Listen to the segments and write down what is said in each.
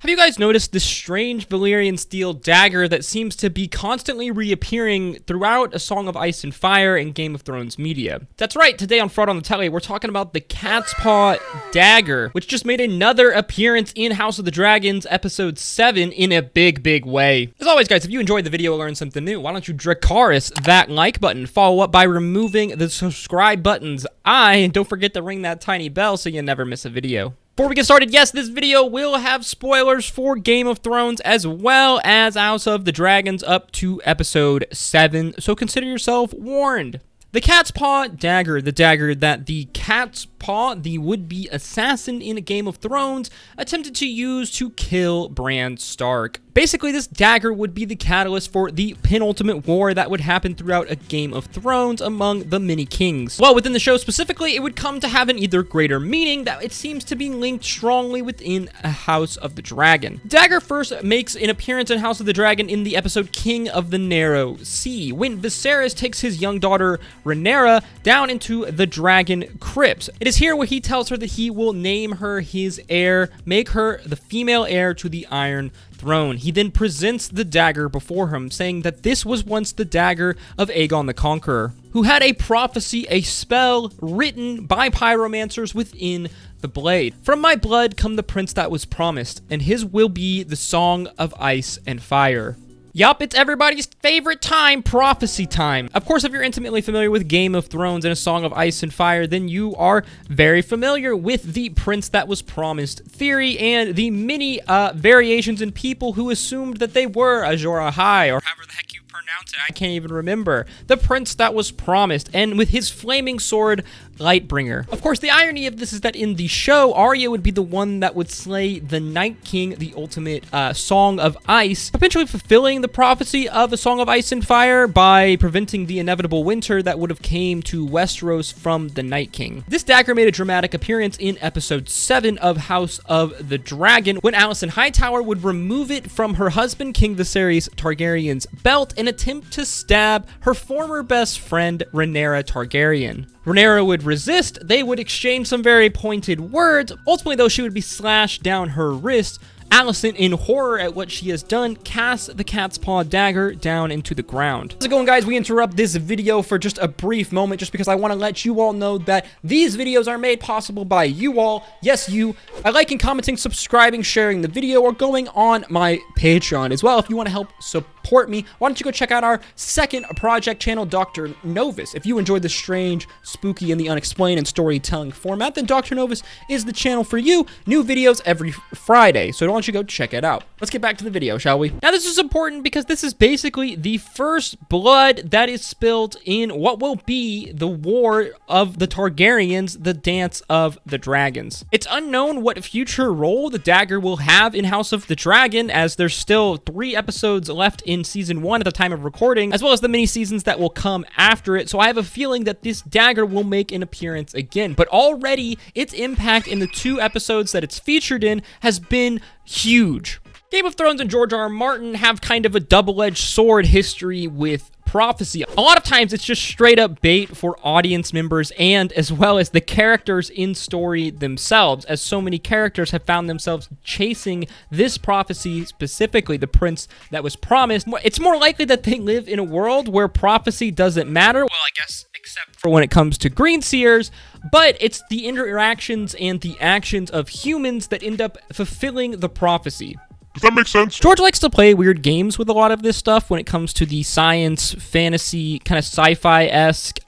Have you guys noticed this strange Valyrian steel dagger that seems to be constantly reappearing throughout A Song of Ice and Fire and Game of Thrones media? That's right, today on Fraud on the Telly, we're talking about the Catspaw Dagger, which just made another appearance in House of the Dragons episode 7 in a big way. As always, guys, if you enjoyed the video or learned something new, why don't you Dracarys that like button, follow up by removing the subscribe buttons, and don't forget to ring that tiny bell so you never miss a video. Before we get started, yes, this video will have spoilers for Game of Thrones as well as House of the Dragons up to episode 7, so consider yourself warned. The Catspaw Dagger, the dagger that the Catspaw, the would-be assassin in Game of Thrones, attempted to use to kill Bran Stark. Basically, this dagger would be the catalyst for the penultimate war that would happen throughout a Game of Thrones among the many kings. Well, within the show specifically, it would come to have an either greater meaning that it seems to be linked strongly within a House of the Dragon. Dagger first makes an appearance in House of the Dragon in the episode King of the Narrow Sea, when Viserys takes his young daughter Rhaenyra down into the dragon crypts. It is here where he tells her that he will name her his heir, make her the female heir to the Iron Throne. He then presents the dagger before him, saying that this was once the dagger of Aegon the Conqueror, who had a prophecy, a spell written by pyromancers within the blade. From my blood come the prince that was promised, and his will be the Song of Ice and Fire. Yup, it's everybody's favorite time, prophecy time. Of course, if you're intimately familiar with Game of Thrones and A Song of Ice and Fire, then you are very familiar with the Prince That Was Promised theory and the many variations in people who assumed that they were Azor Ahai, or however the heck you pronounce it, I can't even remember. The Prince That Was Promised, and with his flaming sword, Lightbringer. Of course, the irony of this is that in the show, Arya would be the one that would slay the Night King, the ultimate Song of Ice, potentially fulfilling the prophecy of A Song of Ice and Fire by preventing the inevitable winter that would have came to Westeros from the Night King. This dagger made a dramatic appearance in episode 7 of House of the Dragon, when Alicent Hightower would remove it from her husband, King Viserys Targaryen's belt, and attempt to stab her former best friend, Rhaenyra Targaryen. Rhaenyra would resist, they would exchange some very pointed words. Ultimately, though, she would be slashed down her wrist. Alicent, in horror at what she has done, casts the Catspaw Dagger down into the ground. How's it going, guys? We interrupt this video for just a brief moment just because I want to let you all know that these videos are made possible by you all. Yes, you. By liking, commenting, subscribing, sharing the video, or going on my Patreon as well if you want to help support me. Why don't you go check out our second project channel, Dr. Novus. If you enjoyed the strange, spooky, and the unexplained and storytelling format, then Dr. Novus is the channel for you. New videos every Friday, so why don't you go check it out. Let's get back to the video, shall we? Now, this is important because this is basically the first blood that is spilled in what will be the War of the Targaryens, the Dance of the Dragons. It's unknown what future role the dagger will have in House of the Dragon, as there's still 3 episodes left in season 1 at the time of recording, as well as the mini seasons that will come after it, so I have a feeling that this dagger will make an appearance again. But already, its impact in the 2 episodes that it's featured in has been huge. Game of Thrones and George R.R. Martin have kind of a double-edged sword history with prophecy. A lot of times it's just straight up bait for audience members and as well as the characters in story themselves, as so many characters have found themselves chasing this prophecy, specifically the prince that was promised. It's more likely that they live in a world where prophecy doesn't matter. Well, I guess except for when it comes to Greenseers, but it's the interactions and the actions of humans that end up fulfilling the prophecy. Does that make sense? George likes to play weird games with a lot of this stuff when it comes to the science, fantasy, kind of sci-fi-esque,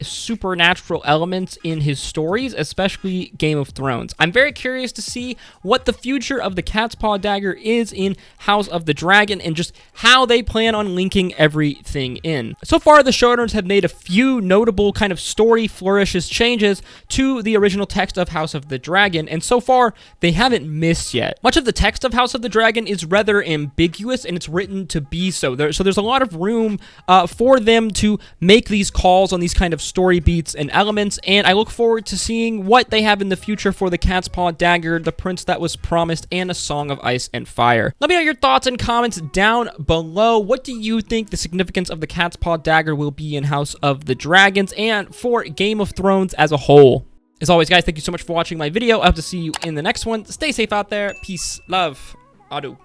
supernatural elements in his stories, especially Game of Thrones. I'm very curious to see what the future of the Catspaw Dagger is in House of the Dragon and just how they plan on linking everything in. So far, the showrunners have made a few notable kind of story flourishes changes to the original text of House of the Dragon, and so far, they haven't missed yet. Much of the text of House of the Dragon is rather ambiguous, and it's written to be so. So there's a lot of room for them to make these calls on these kind of story beats and elements, and I look forward to seeing what they have in the future for the Catspaw Dagger, the Prince That Was Promised, and A Song of Ice and Fire. Let me know your thoughts and comments down below. What do you think the significance of the Catspaw Dagger will be in House of the Dragons and for Game of Thrones as a whole? As always, guys, thank you so much for watching my video. I hope to see you in the next one. Stay safe out there. Peace, love. Adu.